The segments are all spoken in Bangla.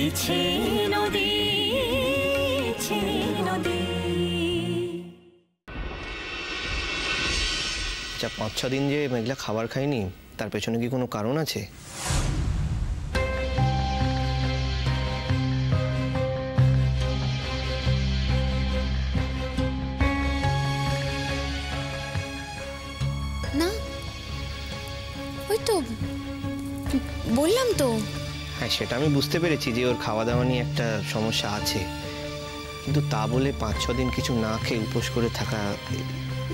বইছে নদী, নদী। আচ্ছা, 5-6 দিন যে মেঘলা খাবার খায়নি, তার পেছনে কি কোনো কারণ আছে? না, ওই তো বললাম তো। হ্যাঁ, সেটা আমি বুঝতে পেরেছি যে ওর খাওয়া দাওয়া নিয়ে একটা সমস্যা আছে, কিন্তু তা বলে 5-6 দিন কিছু না খেয়ে উপোস করে থাকা,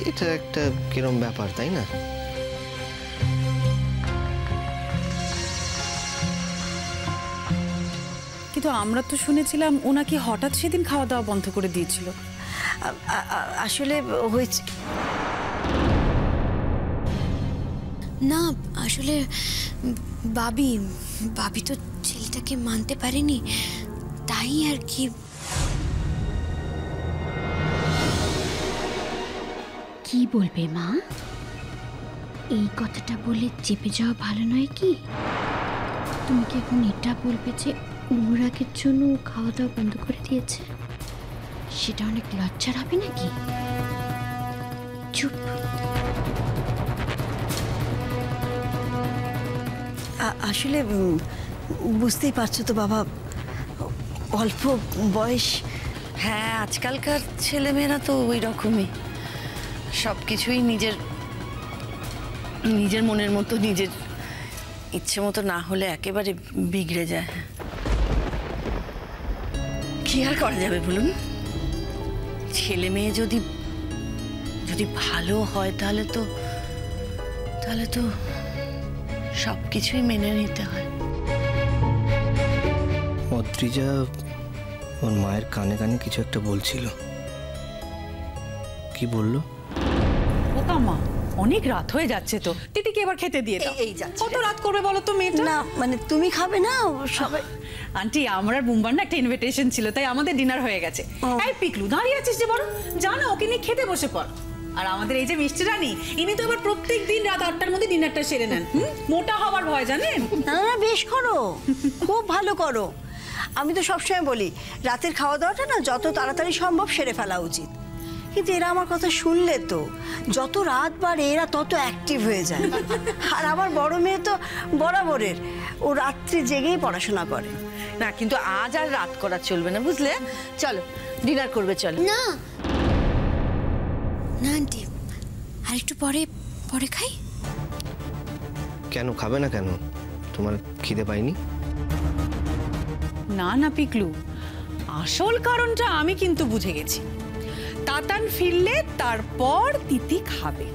এটা একটা কিরম ব্যাপার, তাই না? কিন্তু আমরা তো শুনেছিলাম ও নাকি হঠাৎ সেদিন খাওয়া দাওয়া বন্ধ করে দিয়েছিল। আসলে হয়েছে না, আসলে বাবি তো ছেলেটাকে মানতে পারেনি, তাই আর কি। কি বলবে মা? এই কথাটা বলে চেপে যাওয়া ভালো নয় কি? তুমি কি এখন এটা বলবে যে অনুরাগের জন্য খাওয়া দাওয়া বন্ধ করে দিয়েছে? সেটা অনেক লজ্জার হবে নাকি? চুপ। আসলে বুঝতেই পারছো তো বাবা, অল্প বয়স। হ্যাঁ, আজকালকার ছেলেমেয়েরা তো ওই রকমই, সব কিছুই নিজের মনের মতো, নিজের ইচ্ছে মতো না হলে একেবারে বিগড়ে যায়। কি আর করা যাবে বলুন? ছেলে মেয়ে যদি ভালো হয় তাহলে তো সব কিছুই মেনে নিতে হয়। অদ্রিজা ওর মায়ের কানে কানে কিছু একটা বলছিল। কি বললো? ওকা মা, অনেক রাত হয়ে যাচ্ছে তো, দিদিকে এবার খেতে দিয়ে দাও। এই যাচ্ছে। কত রাত করবে বলো তো মেয়েটা? না মানে তুমি খাবে না? সবাই আন্টি, আমার আর বুম্বার না একটা ইনভিটেশন ছিল, তাই আমাদের ডিনার হয়ে গেছে। এই পিকলু, দাঁড়িয়ে আছিস যে, বড় জানো ওকে নিয়ে খেতে বসে পড়। আর আমাদের এই যে মিষ্টি রানী, ইনি তো এবার প্রত্যেক দিন রাত 8টার মধ্যে ডিনারটা সেরে নেন। মোটা হওয়ার ভয় জানেন। না না, বেশ করো, খুব ভালো করো। আমি তো সবসময় বলি রাতের খাওয়া দাওয়াটা না যত তাড়াতাড়ি সম্ভব সেরে ফেলা উচিত, কিন্তু এরা আমার কথা শুনলে তো, যত রাত বাড়ে এরা তত অ্যাক্টিভ হয়ে যায়। আর আমার বড় মেয়ে তো বরাবরের, ও রাত্রি জেগেই পড়াশোনা করে। না, কিন্তু আজ আর রাত করা চলবে না, বুঝলে? চলো ডিনার করবে, চলো। না না আন্টি, আর একটু পরে খাই। কেন খাবে না? কেন, তোমার খিদে পাইনি? না না পিকলু, আসল কারণটা আমি কিন্তু বুঝে গেছি। তাতান ফিরলে তারপর তিতি খাবে।